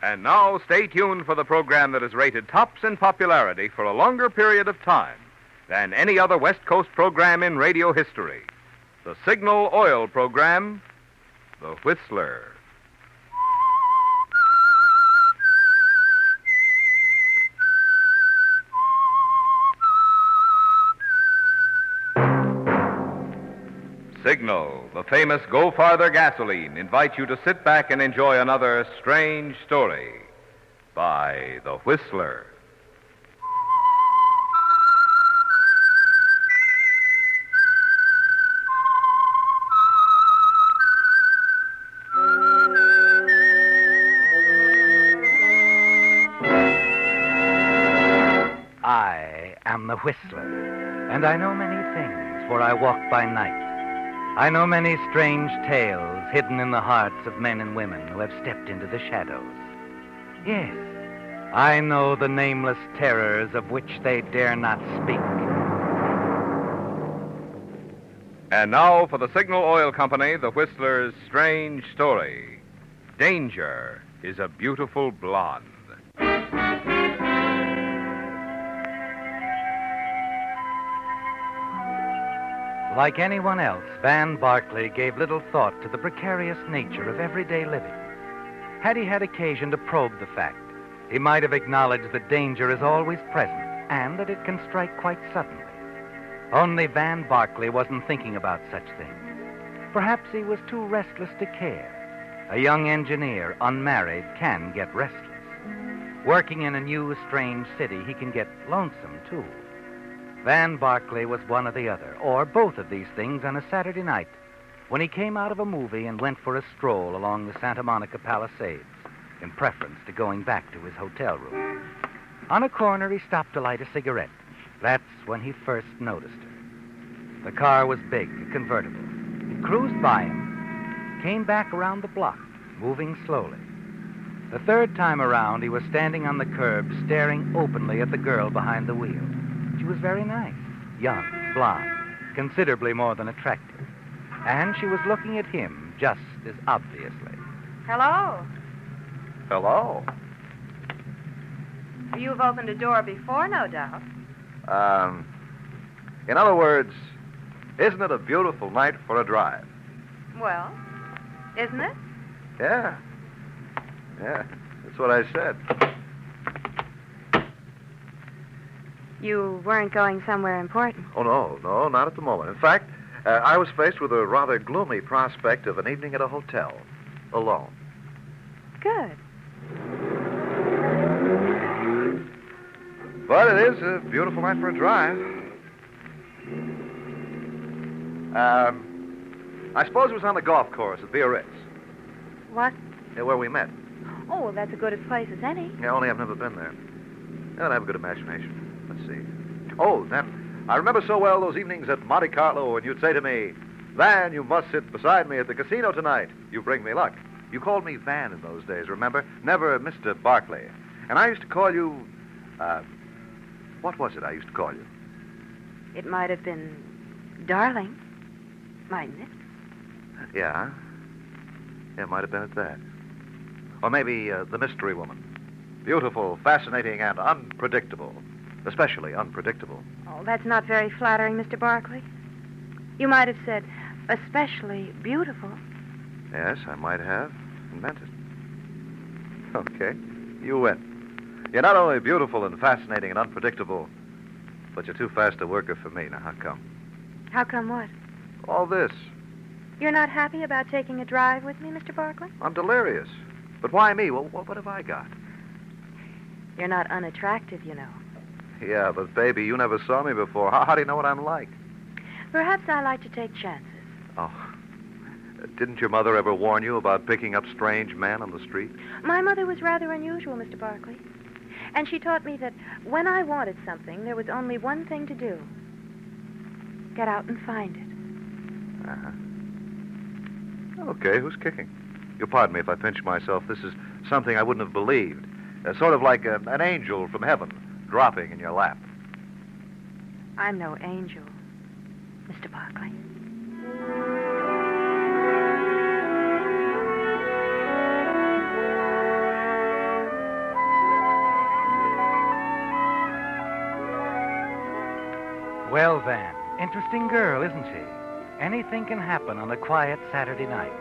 And now, stay tuned for the program that is rated tops in popularity for a longer period of time than any other West Coast program in radio history. The Signal Oil program, The Whistler. Signal, the famous Go Farther gasoline, invites you to sit back and enjoy another strange story by The Whistler. I am the Whistler, and I know many things, for I walk by night. I know many strange tales hidden in the hearts of men and women who have stepped into the shadows. Yes, I know the nameless terrors of which they dare not speak. And now for the Signal Oil Company, The Whistler's strange story. Danger is a beautiful blonde. Like anyone else, Vann Barclay gave little thought to the precarious nature of everyday living. Had he had occasion to probe the fact, he might have acknowledged that danger is always present and that it can strike quite suddenly. Only Vann Barclay wasn't thinking about such things. Perhaps he was too restless to care. A young engineer, unmarried, can get restless. Working in a new, strange city, he can get lonesome, too. Vann Barclay was one or the other, or both of these things on a Saturday night when he came out of a movie and went for a stroll along the Santa Monica Palisades in preference to going back to his hotel room. On a corner, he stopped to light a cigarette. That's when he first noticed her. The car was big, a convertible. He cruised by him, came back around the block, moving slowly. The third time around, he was standing on the curb, staring openly at the girl behind the wheel. She was very nice, young, blonde, considerably more than attractive. And she was looking at him just as obviously. Hello. Hello. You've opened a door before, no doubt. In other words, isn't it a beautiful night for a drive? Well, isn't it? Yeah. Yeah, that's what I said. You weren't going somewhere important. Oh, no, not at the moment. In fact, I was faced with a rather gloomy prospect of an evening at a hotel, alone. Good. But it is a beautiful night for a drive. I suppose it was on the golf course at Biarritz. What? Yeah, where we met. Oh, well, that's as good a place as any. Yeah, only I've never been there. I don't have a good imagination. Let's see. Oh, then, I remember so well those evenings at Monte Carlo when you'd say to me, Van, you must sit beside me at the casino tonight. You bring me luck. You called me Van in those days, remember? Never Mr. Barclay. And I used to call you, what was it I used to call you? It might have been darling, mightn't it? Yeah. Yeah, it might have been at that. Or maybe the mystery woman. Beautiful, fascinating, and unpredictable. Especially unpredictable. Oh, that's not very flattering, Mr. Barclay. You might have said, especially beautiful. Yes, I might have, and meant it. Okay, you win. You're not only beautiful and fascinating and unpredictable, but you're too fast a worker for me. Now, how come? How come what? All this. You're not happy about taking a drive with me, Mr. Barclay? I'm delirious. But why me? Well, what have I got? You're not unattractive, you know. Yeah, but baby, you never saw me before. How do you know what I'm like? Perhaps I like to take chances. Oh, didn't your mother ever warn you about picking up strange men on the street? My mother was rather unusual, Mr. Barclay. And she taught me that when I wanted something, there was only one thing to do. Get out and find it. Uh-huh. Okay, who's kicking? You'll pardon me if I pinch myself. This is something I wouldn't have believed. Sort of like an angel from heaven dropping in your lap. I'm no angel, Mr. Barclay. Well, Van, interesting girl, isn't she? Anything can happen on a quiet Saturday night.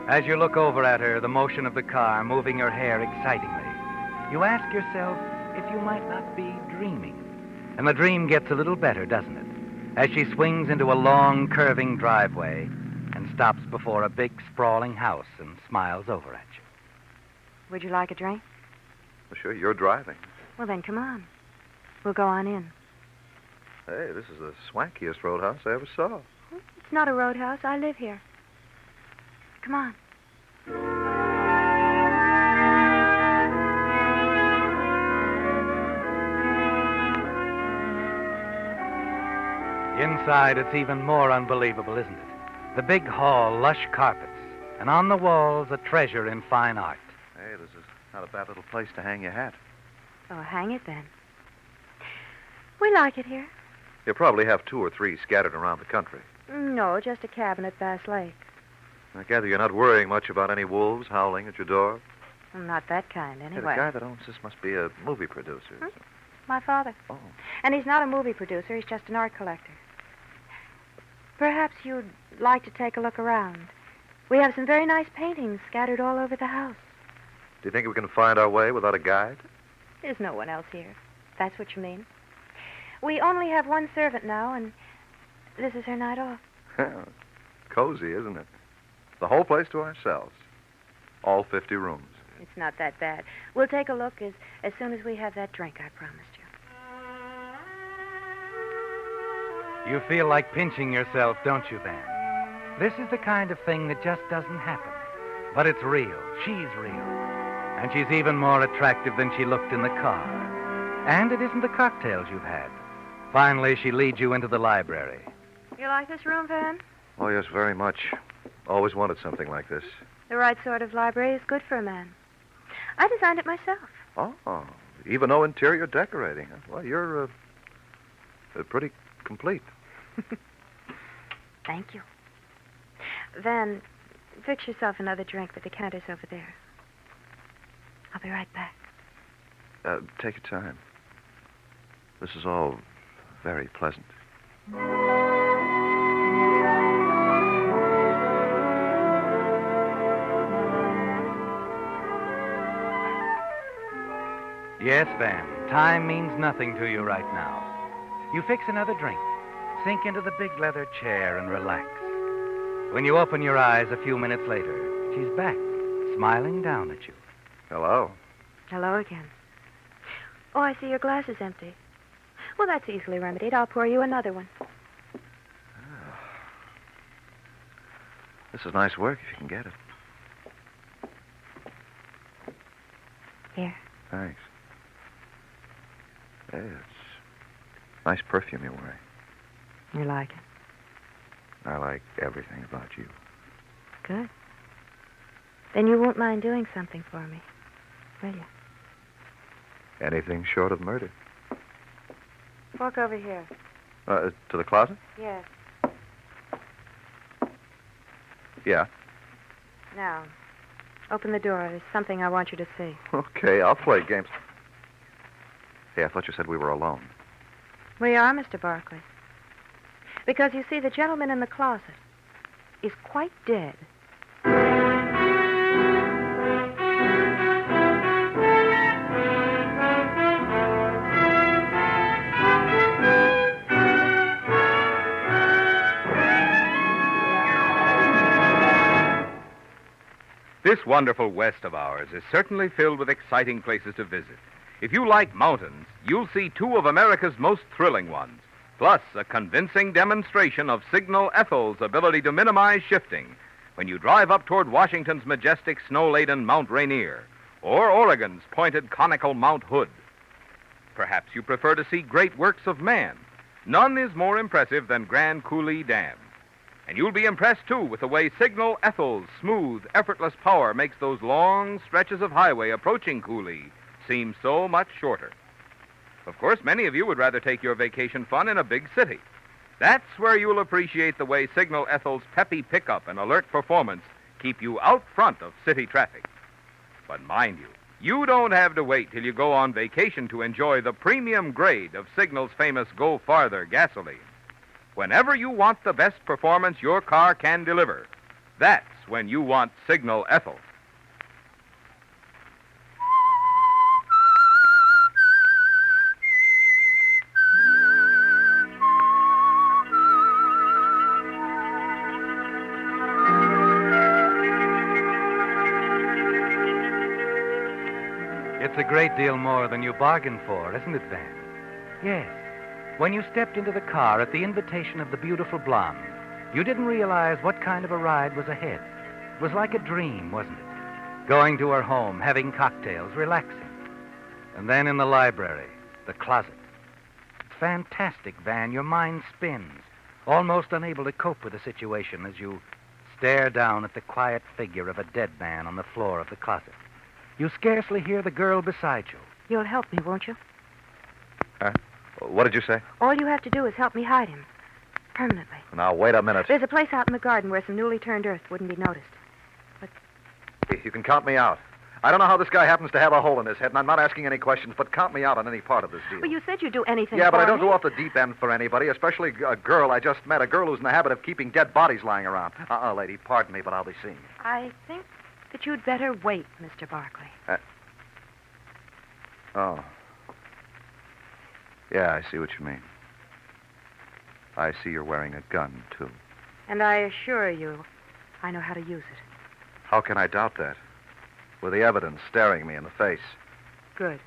As you look over at her, the motion of the car moving her hair excitingly, you ask yourself if you might not be dreaming. And the dream gets a little better, doesn't it? As she swings into a long, curving driveway and stops before a big, sprawling house and smiles over at you. Would you like a drink? Well, sure, you're driving. Well, then come on. We'll go on in. Hey, this is the swankiest roadhouse I ever saw. It's not a roadhouse. I live here. Come on. Inside, it's even more unbelievable, isn't it? The big hall, lush carpets, and on the walls, a treasure in fine art. Hey, this is not a bad little place to hang your hat. Oh, hang it then. We like it here. You probably have 2 or 3 scattered around the country. No, just a cabin at Bass Lake. I gather you're not worrying much about any wolves howling at your door. Well, not that kind, Hey, anyway. the guy that owns this must be a movie producer. Hmm? My father. Oh. And he's not a movie producer. He's just an art collector. Perhaps you'd like to take a look around. We have some very nice paintings scattered all over the house. Do you think we can find our way without a guide? There's no one else here. That's what you mean. We only have one servant now, and this is her night off. Cozy, isn't it? The whole place to ourselves. All 50 rooms. It's not that bad. We'll take a look as soon as we have that drink I promised you. You feel like pinching yourself, don't you, Van? This is the kind of thing that just doesn't happen. But it's real. She's real. And she's even more attractive than she looked in the car. And it isn't the cocktails you've had. Finally, she leads you into the library. You like this room, Van? Oh, yes, very much. Always wanted something like this. The right sort of library is good for a man. I designed it myself. Oh, even no interior decorating. Well, you're pretty complete. Thank you. Van, fix yourself another drink. The decanter's over there. I'll be right back. Take your time. This is all very pleasant. Yes, Van, time means nothing to you right now. You fix another drink, sink into the big leather chair and relax. When you open your eyes a few minutes later, she's back, smiling down at you. Hello. Hello again. Oh, I see your glass is empty. Well, that's easily remedied. I'll pour you another one. This is nice work if you can get it. Here. Thanks. Hey, it's nice perfume you're wearing. You like it? I like everything about you. Good. Then you won't mind doing something for me, will you? Anything short of murder. Walk over here. To the closet? Yes. Yeah. Now, open the door. There's something I want you to see. Okay, I'll play games. Hey, I thought you said we were alone. We are, Mr. Barclay. Because, you see, the gentleman in the closet is quite dead. This wonderful West of ours is certainly filled with exciting places to visit. If you like mountains, you'll see 2 of America's most thrilling ones, plus a convincing demonstration of Signal Ethel's ability to minimize shifting when you drive up toward Washington's majestic snow-laden Mount Rainier or Oregon's pointed conical Mount Hood. Perhaps you prefer to see great works of man. None is more impressive than Grand Coulee Dam. And you'll be impressed, too, with the way Signal Ethel's smooth, effortless power makes those long stretches of highway approaching Coulee seem so much shorter. Of course, many of you would rather take your vacation fun in a big city. That's where you'll appreciate the way Signal Ethel's peppy pickup and alert performance keep you out front of city traffic. But mind you, You don't have to wait till you go on vacation to enjoy the premium grade of Signal's famous Go Farther gasoline. Whenever you want the best performance your car can deliver, that's when you want Signal Ethyl. It's a great deal more than you bargained for, isn't it, Van? Yes. When you stepped into the car at the invitation of the beautiful blonde, you didn't realize what kind of a ride was ahead. It was like a dream, wasn't it? Going to her home, having cocktails, relaxing. And then in the library, the closet. It's fantastic, Van. Your mind spins, almost unable to cope with the situation as you stare down at the quiet figure of a dead man on the floor of the closet. You scarcely hear the girl beside you. You'll help me, won't you? What did you say? All you have to do is help me hide him. Permanently. Now, wait a minute. There's a place out in the garden where some newly turned earth wouldn't be noticed. You can count me out. I don't know how this guy happens to have a hole in his head, and I'm not asking any questions, but count me out on any part of this deal. Well, you said you'd do anything Yeah, but for I don't me. go off the deep end for anybody, especially a girl I just met, a girl who's in the habit of keeping dead bodies lying around. Lady, pardon me, but I'll be seeing you. I think that you'd better wait, Mr. Barclay. Oh. Yeah, I see what you mean. I see you're wearing a gun, too. And I assure you, I know how to use it. How can I doubt that? With the evidence staring me in the face. Good.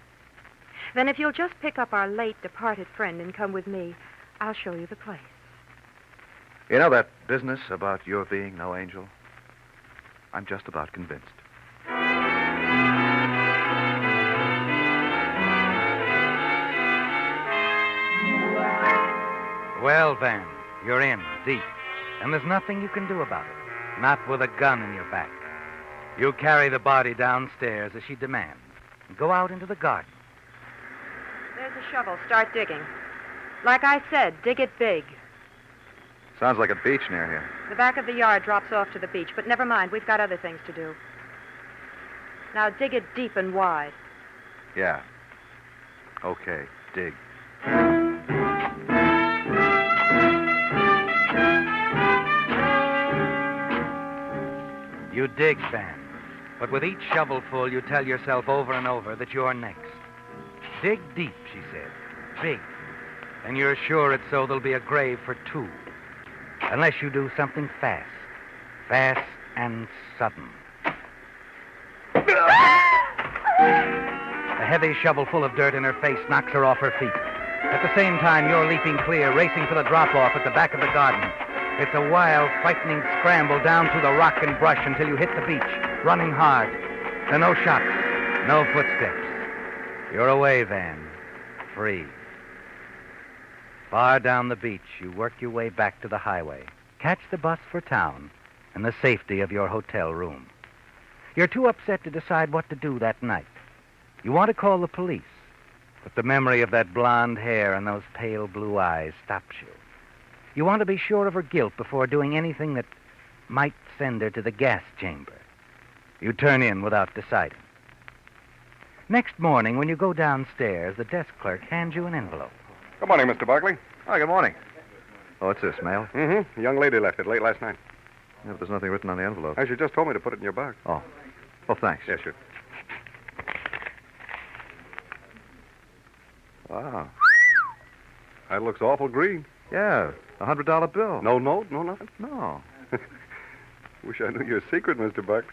Then if you'll just pick up our late departed friend and come with me, I'll show you the place. You know that business about your being no angel? I'm just about convinced. Well, Van, you're in, deep. And there's nothing you can do about it. Not with a gun in your back. You carry the body downstairs as she demands and go out into the garden. There's a shovel. Start digging. Like I said, dig it big. Sounds like a beach near here. The back of the yard drops off to the beach, but never mind. We've got other things to do. Now dig it deep and wide. Yeah. Okay, dig. You dig, Van. But with each shovelful, you tell yourself over and over that you're next. Dig deep, she said. Big. And you're sure it's so there'll be a grave for two. Unless you do something fast. Fast and sudden. A heavy shovelful of dirt in her face knocks her off her feet. At the same time, you're leaping clear, racing for the drop-off at the back of the garden. It's a wild, frightening scramble down through the rock and brush until you hit the beach, running hard. There are no shots, no footsteps. You're away, Van. Free. Far down the beach, you work your way back to the highway, catch the bus for town, in the safety of your hotel room. You're too upset to decide what to do that night. You want to call the police, but the memory of that blonde hair and those pale blue eyes stops you. You want to be sure of her guilt before doing anything that might send her to the gas chamber. You turn in without deciding. Next morning, when you go downstairs, the desk clerk hands you an envelope. Good morning, Mr. Barclay. Hi, good morning. Oh, what's this, mail? Mm-hmm. A young lady left it late last night. Yeah, but there's nothing written on the envelope. She just told me to put it in your box. Oh. Well, thanks. Yeah, sure. Wow. That looks awful green. Yeah, $100 bill. No note, no nothing. No. Wish I knew your secret, Mr. Barclay.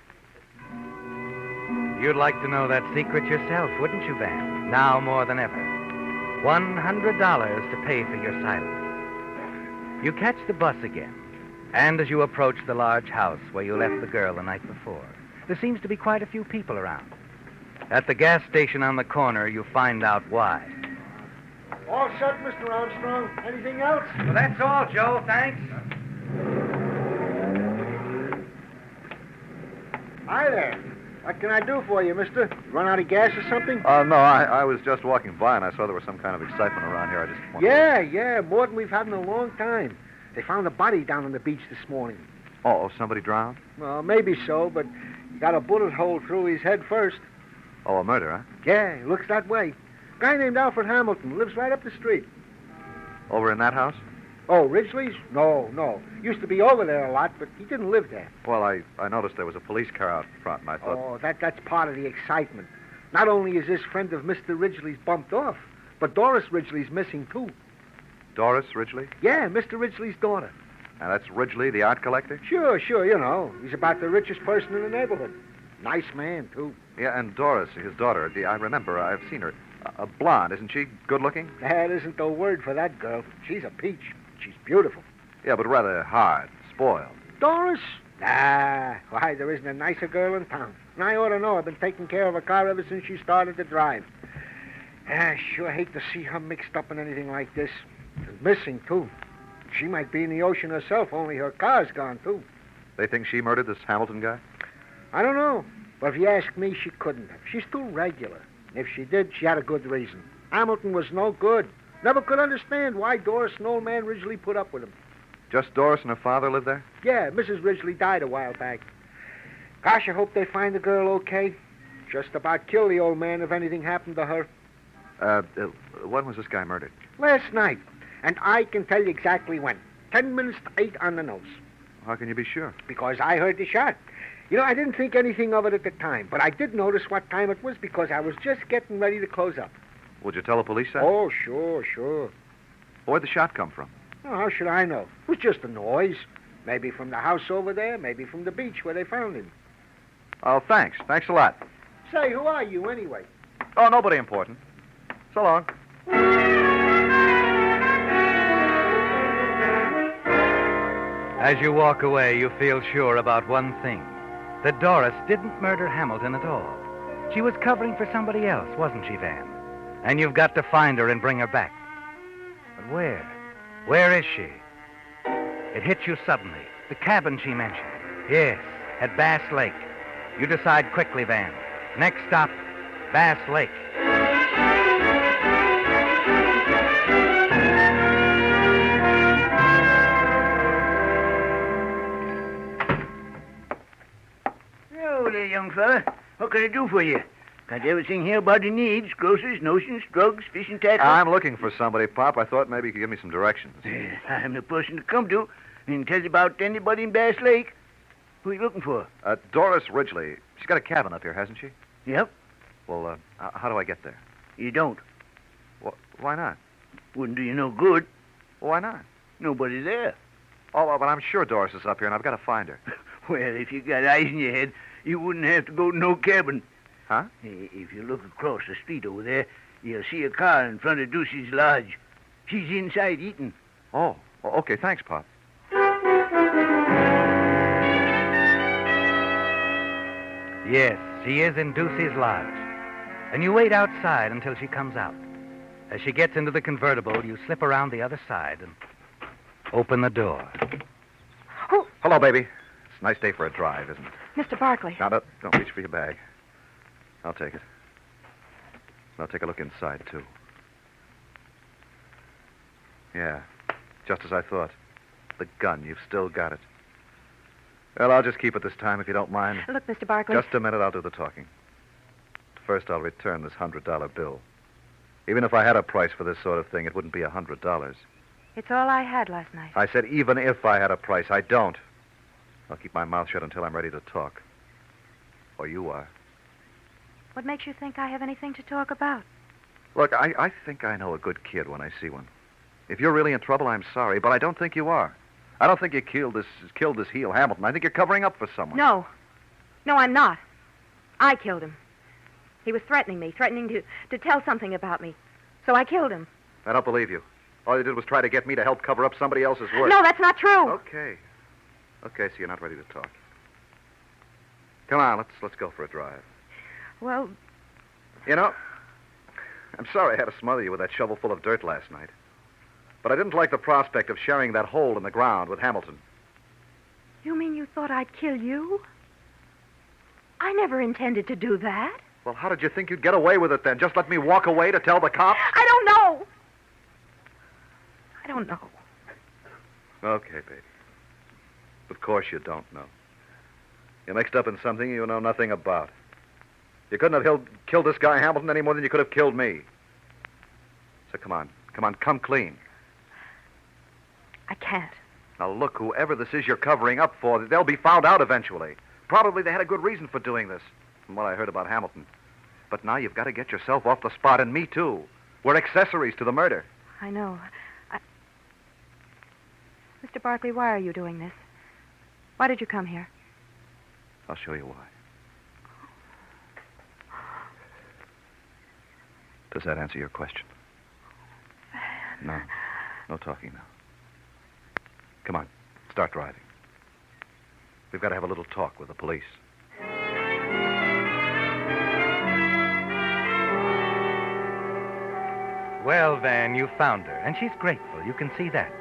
You'd like to know that secret yourself, wouldn't you, Van? Now more than ever. $100 to pay for your silence. You catch the bus again, and as you approach the large house where you left the girl the night before, there seems to be quite a few people around. At the gas station on the corner, you find out why. All set, Mr. Armstrong. Anything else? Well, that's all, Joe. Thanks. Hi there. What can I do for you, mister? Run out of gas or something? No, I was just walking by, and I saw there was some kind of excitement around here. I just wanted Yeah, more than we've had in a long time. They found a body down on the beach this morning. Oh, somebody drowned? Well, maybe so, but he got a bullet hole through his head first. Oh, a murder, huh? Yeah, it looks that way. Guy named Alfred Hamilton lives right up the street. Over in that house? Oh, Ridgely's? No. Used to be over there a lot, but he didn't live there. Well, I noticed there was a police car out front, and I thought... Oh, that's part of the excitement. Not only is this friend of Mr. Ridgely's bumped off, but Doris Ridgely's missing, too. Doris Ridgely? Yeah, Mr. Ridgely's daughter. And that's Ridgely, the art collector? Sure, you know. He's about the richest person in the neighborhood. Nice man, too. Yeah, and Doris, his daughter, I remember, I've seen her. A blonde, isn't she? Good looking? That isn't the word for that girl. She's a peach. She's beautiful. Yeah, but rather hard, spoiled. Doris? Nah. Why, there isn't a nicer girl in town. And I ought to know. I've been taking care of her car ever since she started to drive. I sure hate to see her mixed up in anything like this. And missing, too. She might be in the ocean herself, only her car's gone, too. They think she murdered this Hamilton guy? I don't know. But if you ask me, she couldn't have. She's too regular. If she did, she had a good reason. Hamilton was no good. Never could understand why Doris and old man Ridgely put up with him. Just Doris and her father lived there? Yeah, Mrs. Ridgely died a while back. Gosh, I hope they find the girl okay. Just about kill the old man if anything happened to her. When was this guy murdered? Last night. And I can tell you exactly when. 10 minutes to 8 on the nose. How can you be sure? Because I heard the shot. You know, I didn't think anything of it at the time, but I did notice what time it was because I was just getting ready to close up. Would you tell the police that? Oh, sure. Where'd the shot come from? Oh, how should I know? It was just a noise. Maybe from the house over there, maybe from the beach where they found him. Oh, thanks. Thanks a lot. Say, who are you anyway? Oh, nobody important. So long. As you walk away, you feel sure about one thing. That Doris didn't murder Hamilton at all. She was covering for somebody else, wasn't she, Van? And you've got to find her and bring her back. But where? Where is she? It hits you suddenly. The cabin she mentioned. Yes, at Bass Lake. You decide quickly, Van. Next stop, Bass Lake. Hello there, young fella. What can I do for you? Got everything here body needs. Groceries, notions, drugs, fishing tackle. I'm looking for somebody, Pop. I thought maybe you could give me some directions. I'm the person to come to and tell you about anybody in Bass Lake. Who are you looking for? Doris Ridgely. She's got a cabin up here, hasn't she? Yep. Well, how do I get there? You don't. Why not? Wouldn't do you no good. Why not? Nobody's there. Oh, but I'm sure Doris is up here, and I've got to find her. Well, if you got eyes in your head, you wouldn't have to go to no cabin. Huh? If you look across the street over there, you'll see a car in front of Ducey's lodge. She's inside eating. Oh, okay. Thanks, Pop. Yes, she is in Ducey's lodge. And you wait outside until she comes out. As she gets into the convertible, you slip around the other side and open the door. Oh, Hello, baby. It's a nice day for a drive, isn't it? Mr. Barclay. Now, don't reach for your bag. I'll take it. I'll take a look inside, too. Yeah, just as I thought. The gun, you've still got it. Well, I'll just keep it this time, if you don't mind. Look, Mr. Barclay. Just a minute, I'll do the talking. First, I'll return this $100 bill. Even if I had a price for this sort of thing, it wouldn't be $100. It's all I had last night. I said even if I had a price. I don't. I'll keep my mouth shut until I'm ready to talk. Or you are. What makes you think I have anything to talk about? Look, I think I know a good kid when I see one. If you're really in trouble, I'm sorry, but I don't think you are. I don't think you killed this heel Hamilton. I think you're covering up for someone. No, I'm not. I killed him. He was threatening me, threatening to tell something about me. So I killed him. I don't believe you. All you did was try to get me to help cover up somebody else's work. No, that's not true. Okay, so you're not ready to talk. Come on, let's go for a drive. Well, You know, I'm sorry I had to smother you with that shovel full of dirt last night. But I didn't like the prospect of sharing that hole in the ground with Hamilton. you mean you thought I'd kill you? I never intended to do that. Well, how did you think you'd get away with it then? Just let me walk away to tell the cops? I don't know. Okay, baby. Of course you don't know. You're mixed up in something you know nothing about. You couldn't have killed this guy Hamilton any more than you could have killed me. So come on, come clean. I can't. Now look, whoever this is you're covering up for, they'll be found out eventually. Probably they had a good reason for doing this, from what I heard about Hamilton. But now you've got to get yourself off the spot, and me too. We're accessories to the murder. I know. Mr. Barclay, why are you doing this? Why did you come here? I'll show you why. Does that answer your question? No. No talking now. Come on. Start driving. We've got to have a little talk with the police. Well, Van, you found her, and she's grateful. You can see that.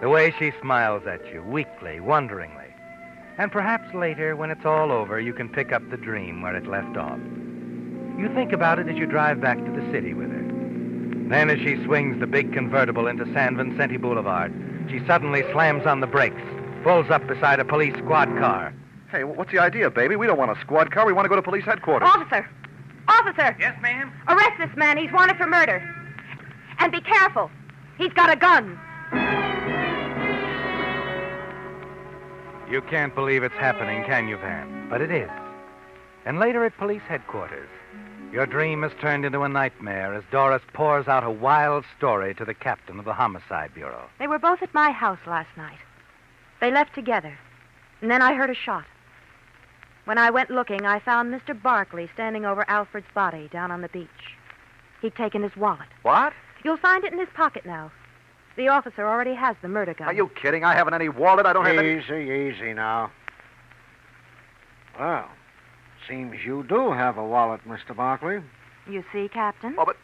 The way she smiles at you, weakly, wonderingly. And perhaps later, when it's all over, you can pick up the dream where it left off. You think about it as you drive back to the city with her. Then as she swings the big convertible into San Vicente Boulevard, she suddenly slams on the brakes, pulls up beside a police squad car. Hey, what's the idea, baby? We don't want a squad car. We want to go to police headquarters. Officer! Officer! Yes, ma'am? Arrest this man. He's wanted for murder. And be careful. He's got a gun. You can't believe it's happening, can you, Van? But it is. And later at police headquarters, your dream is turned into a nightmare as Doris pours out a wild story to the captain of the Homicide Bureau. They were both at my house last night. They left together. And then I heard a shot. When I went looking, I found Mr. Barclay standing over Alfred's body down on the beach. He'd taken his wallet. What? You'll find it in his pocket now. The officer already has the murder gun. Are you kidding? I haven't any wallet. I don't have any... Easy now. Well, seems you do have a wallet, Mr. Barclay. You see, Captain? Oh, but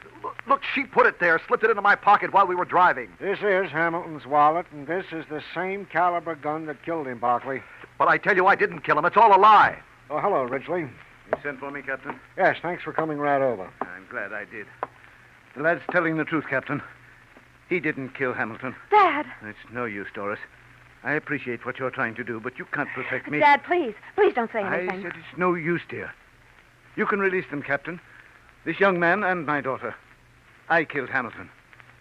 look, she put it there, slipped it into my pocket while we were driving. This is Hamilton's wallet, and this is the same caliber gun that killed him, Barclay. But I tell you, I didn't kill him. It's all a lie. Oh, hello, Ridgely. You sent for me, Captain? Yes, thanks for coming right over. I'm glad I did. The lad's telling the truth, Captain. He didn't kill Hamilton. Dad! It's no use, Doris. I appreciate what you're trying to do, but you can't protect me. Dad, please. Please don't say I anything. said it's no use, dear. You can release them, Captain. This young man and my daughter. I killed Hamilton.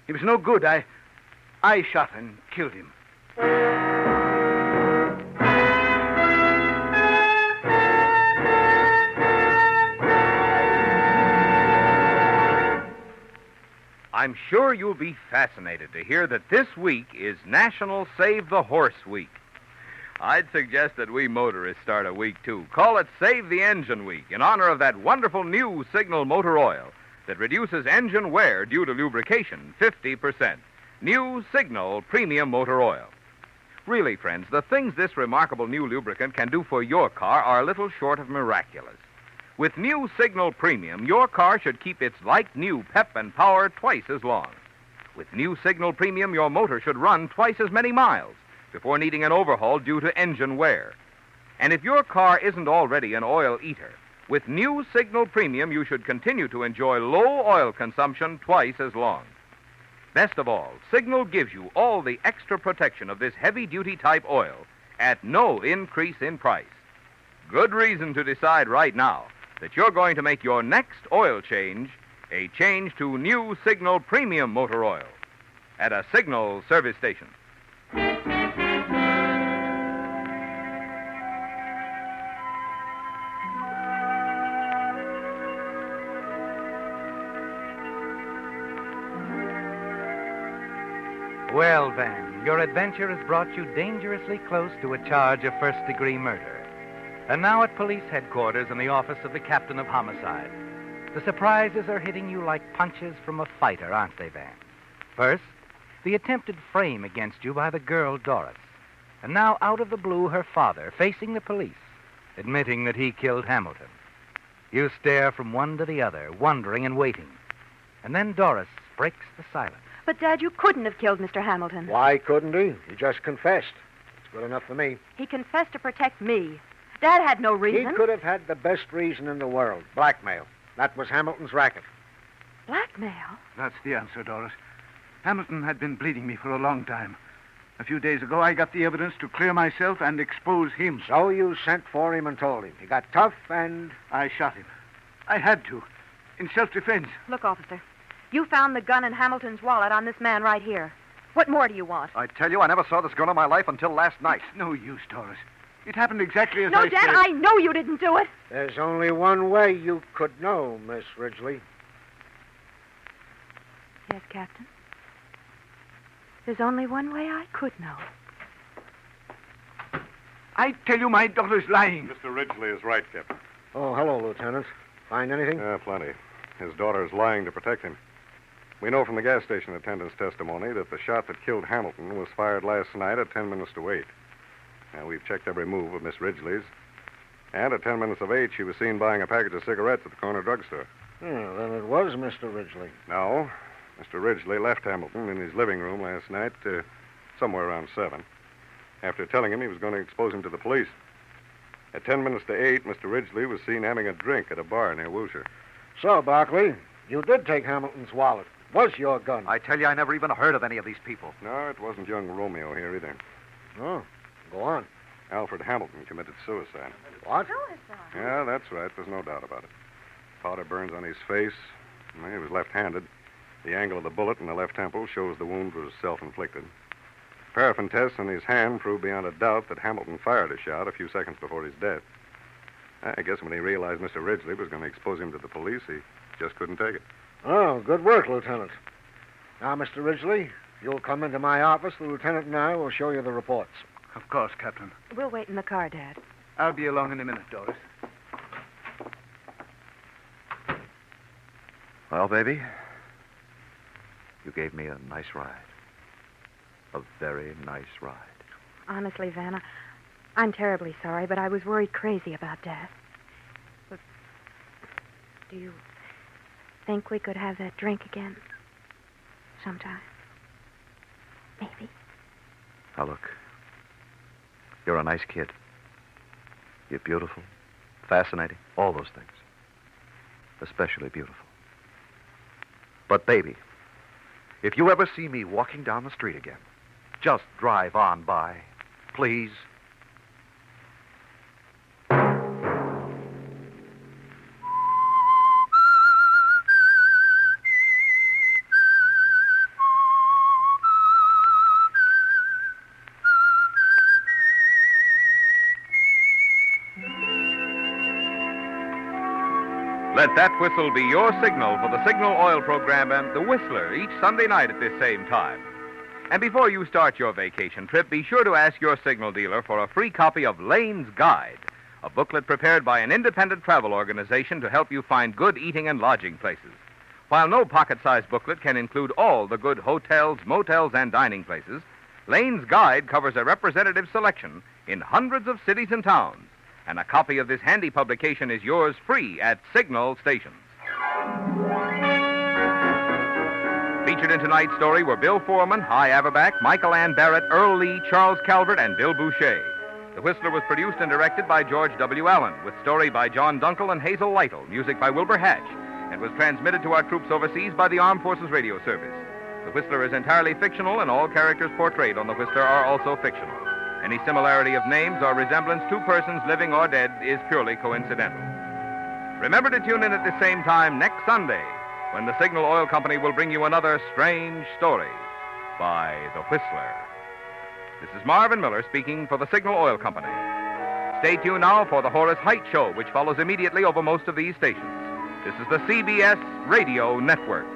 He was no good. I shot and killed him. I'm sure you'll be fascinated to hear that this week is National Save the Horse Week. I'd suggest that we motorists start a week, too. Call it Save the Engine Week in honor of that wonderful new Signal motor oil that reduces engine wear due to lubrication 50%. New Signal Premium Motor Oil. Really, friends, the things this remarkable new lubricant can do for your car are little short of miraculous. With new Signal Premium, your car should keep its like-new pep and power twice as long. With new Signal Premium, your motor should run twice as many miles before needing an overhaul due to engine wear. And if your car isn't already an oil eater, with new Signal Premium, you should continue to enjoy low oil consumption twice as long. Best of all, Signal gives you all the extra protection of this heavy-duty type oil at no increase in price. Good reason to decide right now that you're going to make your next oil change a change to new Signal Premium Motor Oil at a Signal service station. Well, Van, your adventure has brought you dangerously close to a charge of first-degree murder. And now at police headquarters in the office of the captain of homicide, the surprises are hitting you like punches from a fighter, aren't they, Van? First, the attempted frame against you by the girl, Doris. And now, out of the blue, her father, facing the police, admitting that he killed Hamilton. You stare from one to the other, wondering and waiting. And then Doris breaks the silence. But, Dad, you couldn't have killed Mr. Hamilton. Why couldn't he? He just confessed. It's good enough for me. He confessed to protect me. Dad had no reason. He could have had the best reason in the world. Blackmail. That was Hamilton's racket. Blackmail? That's the answer, Doris. Hamilton had been bleeding me for a long time. A few days ago, I got the evidence to clear myself and expose him. So you sent for him and told him. He got tough and... I shot him. I had to. In self-defense. Look, officer, you found the gun in Hamilton's wallet on this man right here. What more do you want? I tell you, I never saw this gun in my life until last night. It's no use, Doris. It happened exactly as No, I Dad, said. I know you didn't do it. There's only one way you could know, Miss Ridgely. Yes, Captain. There's only one way I could know. I tell you, my daughter's lying. Mr. Ridgely is right, Captain. Oh, hello, Lieutenant. Find anything? Yeah, plenty. His daughter is lying to protect him. We know from the gas station attendant's testimony that the shot that killed Hamilton was fired last night at 10 minutes to 8. Now, we've checked every move of Miss Ridgely's. And at 10 minutes of 8, she was seen buying a package of cigarettes at the corner drugstore. Yeah, then it was Mr. Ridgely. No, Mr. Ridgely left Hamilton in his living room last night, somewhere around 7, after telling him he was going to expose him to the police. At 10 minutes to 8, Mr. Ridgely was seen having a drink at a bar near Wilshire. So, Barclay, you did take Hamilton's wallet. Was your gun? I tell you, I never even heard of any of these people. No, it wasn't young Romeo here either. Oh, go on. Alfred Hamilton committed suicide. What? Yeah, that's right. There's no doubt about it. Powder burns on his face. Well, he was left-handed. The angle of the bullet in the left temple shows the wound was self-inflicted. Paraffin tests on his hand proved beyond a doubt that Hamilton fired a shot a few seconds before his death. I guess when he realized Mr. Ridgely was going to expose him to the police, he just couldn't take it. Oh, good work, Lieutenant. Now, Mr. Ridgely, you'll come into my office. The lieutenant and I will show you the reports. Of course, Captain. We'll wait in the car, Dad. I'll be along in a minute, Doris. Well, baby, you gave me a nice ride. A very nice ride. Honestly, Vanna, I'm terribly sorry, but I was worried crazy about Dad. But do you think we could have that drink again sometime? Maybe. Now, look, you're a nice kid. You're beautiful, fascinating, all those things. Especially beautiful. But, baby, if you ever see me walking down the street again, just drive on by, please. Let that whistle be your signal for the Signal Oil program and The Whistler each Sunday night at this same time. And before you start your vacation trip, be sure to ask your signal dealer for a free copy of Lane's Guide, a booklet prepared by an independent travel organization to help you find good eating and lodging places. While no pocket-sized booklet can include all the good hotels, motels, and dining places, Lane's Guide covers a representative selection in hundreds of cities and towns. And a copy of this handy publication is yours free at Signal stations. Featured in tonight's story were Bill Foreman, Hy Averback, Michael Ann Barrett, Earl Lee, Charles Calvert, and Bill Boucher. The Whistler was produced and directed by George W. Allen, with story by John Dunkel and Hazel Lytle, music by Wilbur Hatch, and was transmitted to our troops overseas by the Armed Forces Radio Service. The Whistler is entirely fictional, and all characters portrayed on The Whistler are also fictional. Any similarity of names or resemblance to persons living or dead is purely coincidental. Remember to tune in at the same time next Sunday, when the Signal Oil Company will bring you another strange story by The Whistler. This is Marvin Miller speaking for the Signal Oil Company. Stay tuned now for the Horace Heidt Show, which follows immediately over most of these stations. This is the CBS Radio Network.